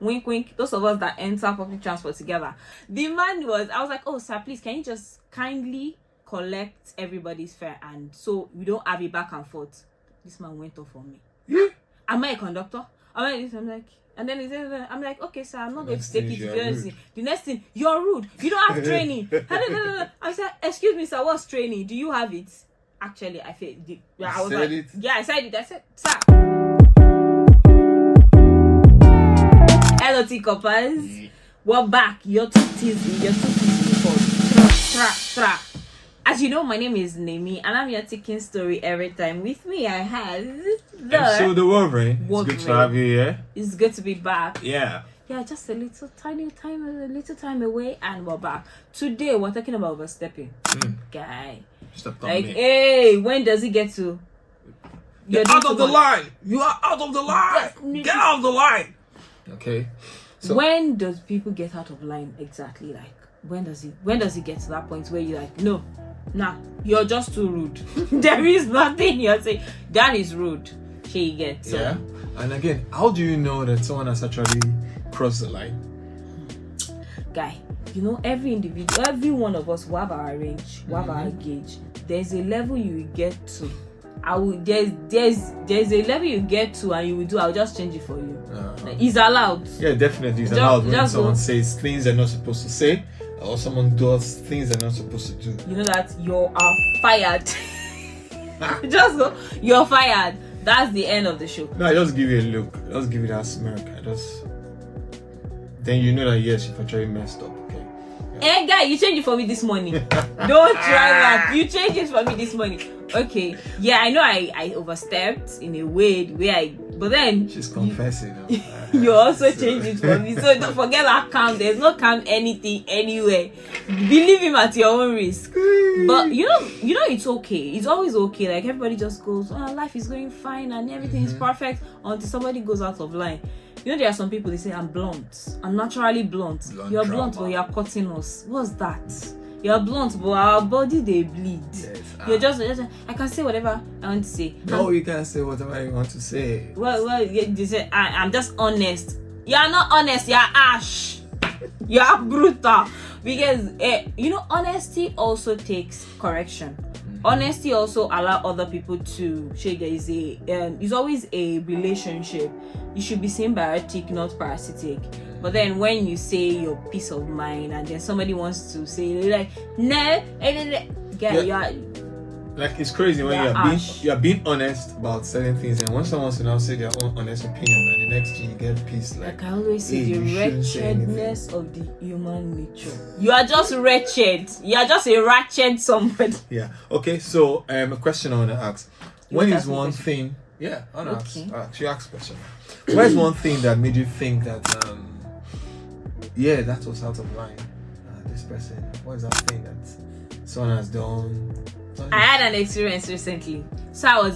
wink wink, those of us that enter public transport together. The man I was like, oh sir, please can you just kindly collect everybody's fare, and so we don't have a back and forth. This man went off on me. Am I a conductor? I'm like, and then he said, I'm like, okay sir, I'm not going to take it seriously. The next thing, you're rude, you don't have training. I said, excuse me sir, what's training? Do you have it? Actually, I said it. Yeah, I said it. I said, sir. Hello, teacuppers. We're back. You're too teasy for As you know, my name is Nemi, and I'm your taking story every time. With me, I have the Wolverine. It's good to have you here. It's good to be back. Yeah, just a little time away, and we're back. Today, we're talking about overstepping. Guy. Like, hey, when does it get to? You're out of the line. You are out of the line. Get out of the line. Okay. So when does people get out of line exactly? Like, when does it get to that point where you're like, no, nah, you're just too rude. There is nothing you're saying. That is rude. Here you get. So. Yeah. And again, how do you know that someone has actually crossed the line? Guy, you know, every individual, every one of us will have our range, will have our gauge. There's a level you will get to. There's a level you get to, and you will do. I'll just change it for you. It's allowed. Yeah, definitely, it's allowed when someone says things they're not supposed to say, or someone does things they're not supposed to do. You know that you are fired. Just go. You're fired. That's the end of the show. No, I just give you a look. Just give you that smirk. Then you know that yes, you've actually messed up. Okay. Yeah. Hey guy, you changed it for me this morning. Don't try that. You changed it for me this morning. Okay. Yeah, I know I overstepped in a way but then she's confessing. You also changed it for me. So don't forget that calm. There's no calm anything anywhere. Believe him at your own risk. But you know it's okay. It's always okay. Like everybody just goes, oh, life is going fine and everything is perfect until somebody goes out of line. You know, there are some people, they say, I'm blunt. I'm naturally blunt. You're blunt, but you're cutting us. What's that? You're blunt, but our body, they bleed. Yes, you're just, I can say whatever I want to say. No, you can't say whatever you want to say. Well, they say, I'm just honest. You're not honest, you're ash. You're brutal. Because, you know, honesty also takes correction. Honesty also allow other people to share. There is it's always a relationship. You should be symbiotic, not parasitic. But then when you say your peace of mind, and then somebody wants to say like, no, yeah. Like it's crazy when you're being honest about certain things, and when someone now say their own honest opinion, and the next thing you get peace. Like I always say, the wretchedness of the human nature. You are just wretched. You are just a wretched somebody. Yeah. Okay. So a question I want to ask: when is one thing? Yeah, I want to ask. You ask a question. What is one thing that made you think that that was out of line? This person. What is that thing that someone has done? I had an experience recently. So I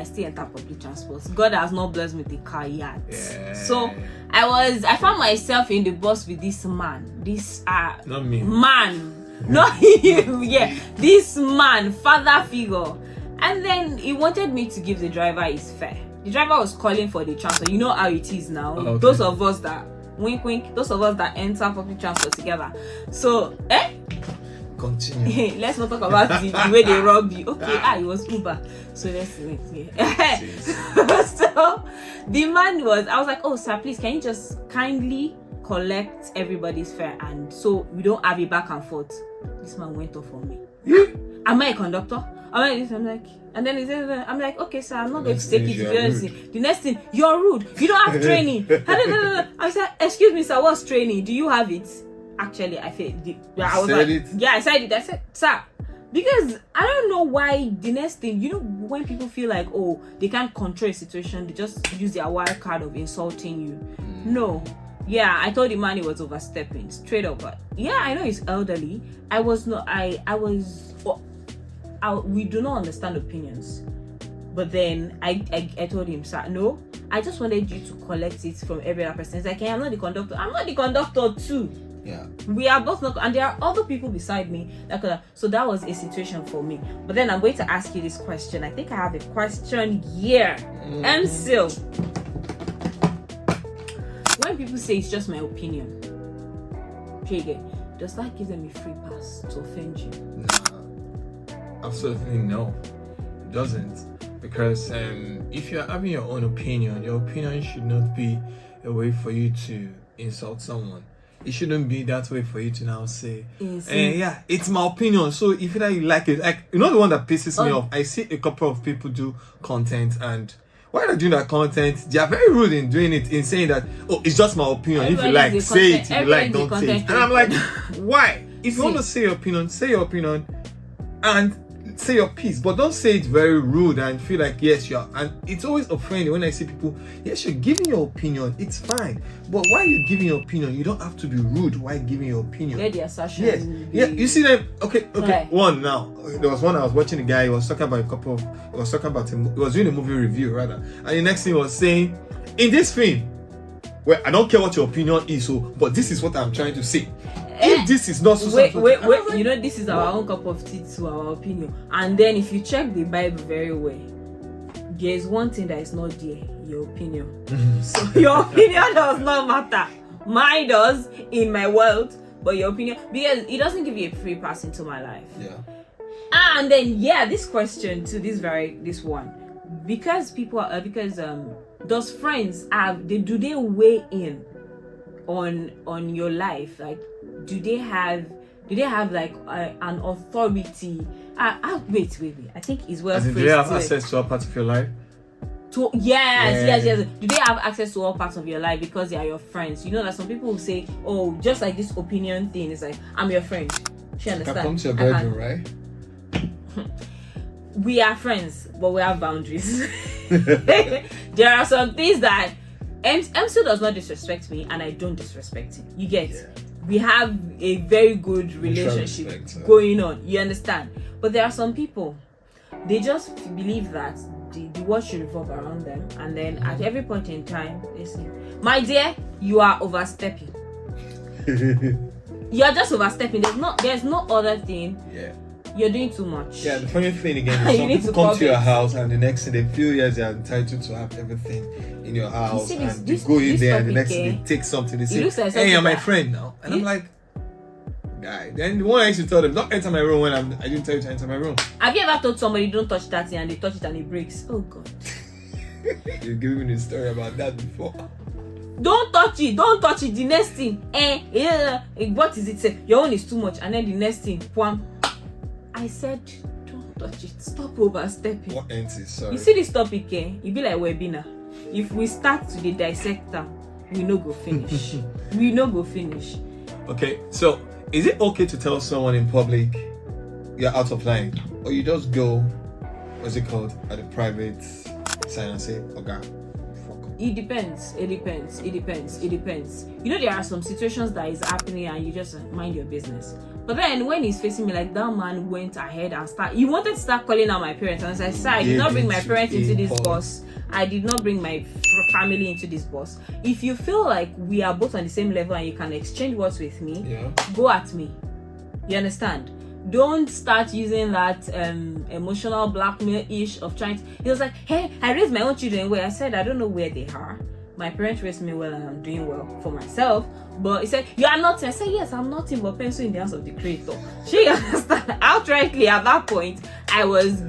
still enter public transport. God has not blessed me with a car yet. Yeah. So I found myself in the bus with this man. Not me. Man. Not him. Yeah. This man, father figure. And then he wanted me to give the driver his fare. The driver was calling for the transfer. You know how it is now. Okay. Those of us that wink wink, those of us that enter public transport together. So, Continue. Let's not talk about the way they rob you. Okay, it was Uber. So let's wait. Yeah. So the man I was like, oh sir, please can you just kindly collect everybody's fare, and so we don't have a back and forth. This man went off on me. Am I a conductor? I'm like, and then he said, I'm like, okay sir, I'm not going to take it seriously. The next thing, you're rude, you don't have training. I said, excuse me sir, what's training? Do you have it? Actually, I said it. Yeah, I said it. I said, sir, because I don't know why the next thing, you know, when people feel like, oh, they can't control a situation, they just use their wild card of insulting you. No. Yeah, I told the man he was overstepping, straight up. But yeah, I know he's elderly. We do not understand opinions. But then I told him, sir, no, I just wanted you to collect it from every other person. He's like, hey, I'm not the conductor. I'm not the conductor too. Yeah. We are both not, and there are other people beside me. So that was a situation for me. But then I'm going to ask you this question. I think I have a question here. Still, when when people say it's just my opinion, does that give them a free pass to offend you? Nah, absolutely no, it doesn't. Because if you're having your own opinion, your opinion should not be a way for you to insult someone. It shouldn't be that way for you to now say, yeah, it's my opinion. So if you like it, like, you know, the one that pisses me off, I see a couple of people do content, and while they're doing that content, they are very rude in doing it, in saying that, oh, it's just my opinion. If you like, say it. If you like, don't say it. And I'm like, why? If you want to say your opinion, say your opinion and say your piece, but don't say it very rude and feel like, yes, you're. And it's always offending when I see people, yes, you're giving your opinion, it's fine, but while you're giving your opinion, you don't have to be rude while giving your opinion. Yeah, the assertion. Yes, yeah, you see them. Okay. One now. There was one I was watching. A guy, he was talking about he was doing a movie review rather, and the next thing he was saying, in this film, well, I don't care what your opinion is, but this is what I'm trying to say. If this is not so, wait, you know, this is our own cup of tea to our opinion. And then if you check the Bible very well, there's one thing that is not there, your opinion. So your opinion does not matter. Mine does in my world, but your opinion, because it doesn't give you a free pass into my life. Yeah. And then this question to this one, because does friends do they weigh in on your life? Like, do they have like an authority? Wait. I think it's well phrased. Do they have access to all parts of your life? Yes. Do they have access to all parts of your life because they are your friends? You know that some people will say, oh, just like this opinion thing, it's like, I'm your friend. She understand? Can come to your bedroom, right? We are friends, but we have boundaries. There are some things that MC does not disrespect me, and I don't disrespect him. You get? Yeah. We have a very good relationship going on. You understand? But there are some people, they just believe that the world should revolve around them, and then at every point in time, they say, "My dear, you are overstepping. You are just overstepping. There's no other thing. Yeah. You're doing too much." Yeah, the funny thing again is some people come to your house and the next thing they feel yes they are entitled to have everything in your house, and they go in there and the next thing they take something, they say, like, hey, you're my friend now. And I'm like, guy, then the one I used to tell them, don't enter my room when I didn't tell you to enter my room. Have you ever told somebody don't touch that thing and they touch it and it breaks? Oh God. You've given me a story about that before. Don't touch it. The next thing, what is it? Say your own is too much, and then the next thing, wham. I said, don't touch it. Stop overstepping. What ends is sorry. You see this topic, it be like webinar. If we start to the dissector, we no go finish. Okay, so is it okay to tell someone in public you're out of line, or you just go, what's it called, at a private sign and say, okay, fuck? It depends. You know, there are some situations that is happening and you just mind your business. But then when he's facing me, like, that man went ahead and he wanted to start calling out my parents, and I said, I did not bring my parents into this bus. I did not bring my family into this bus. If you feel like we are both on the same level and you can exchange words with me, go at me. You understand? Don't start using that emotional blackmail-ish of trying to... He was like, hey, I raised my own children well. I said, I don't know where they are. My parents raised me well and I'm doing well for myself. But he said, you are nothing. I said, yes, I'm nothing but pencil in the hands of the creator. She understand. Outrightly at that point, I was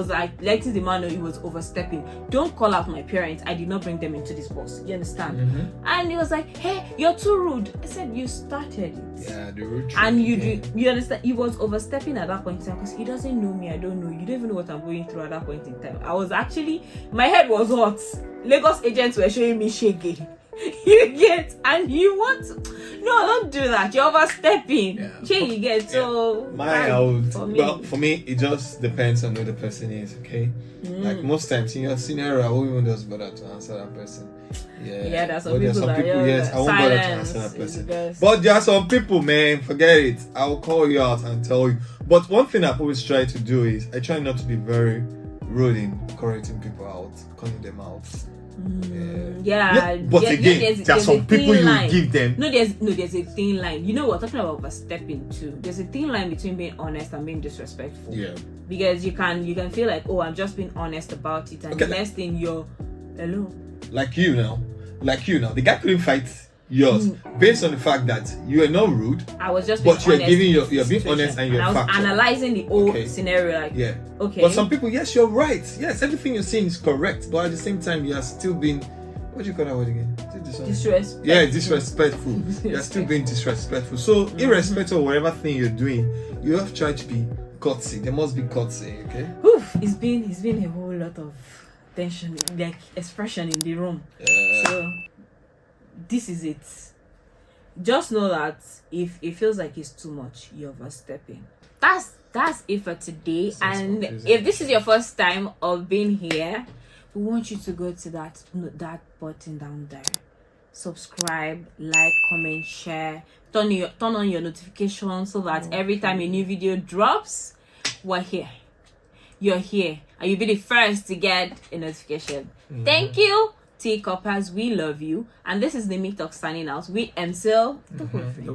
like letting the man know he was overstepping. Don't call out my parents. I did not bring them into this bus. You understand? Mm-hmm. And he was like, hey, you're too rude. I said, you started it. Yeah, the rude. And you understand? He was overstepping at that point in time because he doesn't know me. I don't know. You don't even know what I'm going through at that point in time. I was actually, my head was hot. Lagos agents were showing me shaking. You get, and you want no, don't do that. You're overstepping. You get so for me it just depends on who the person is. Okay, like most times in your scenario I won't even just bother to answer that person. There's some people yes, I won't bother to answer that person. But there are some people, man, forget it. I'll call you out and tell you. But one thing I've always tried to do is I try not to be very rude in correcting people out, calling them out. But again, there are some people you give them. There's a thin line. You know, we're talking about overstepping too. There's a thin line between being honest and being disrespectful. Yeah. Because you can feel like, oh, I'm just being honest about it, and the next thing you're hello. Like you now. like you now, the guy couldn't fight yours based on the fact that you are not rude. I was just being but you're honest giving with you're the being situation. honest and you're I was factual. analyzing the whole scenario, like Yeah. okay. But some people, yes, you're right. Yes, everything you're saying is correct. But at the same time, you are still being, what do you call that word again? Disrespectful. Yeah, disrespectful. You're still being disrespectful. So irrespective of whatever thing you're doing, you have to try to be courtesy. There must be courtesy, okay? Oof, it's been a whole lot of tension, like expression in the room. So this is it. Just know that if it feels like it's too much, you're overstepping. That's it for today. And if this is your first time of being here, we want you to go to that button down there. Subscribe, like, comment, share, turn on your notifications so that every time a new video drops, we're here. You're here, and you'll be the first to get a notification. Thank you, teacuppers. We love you. And this is the Meet Talk signing out. We until the whole thing.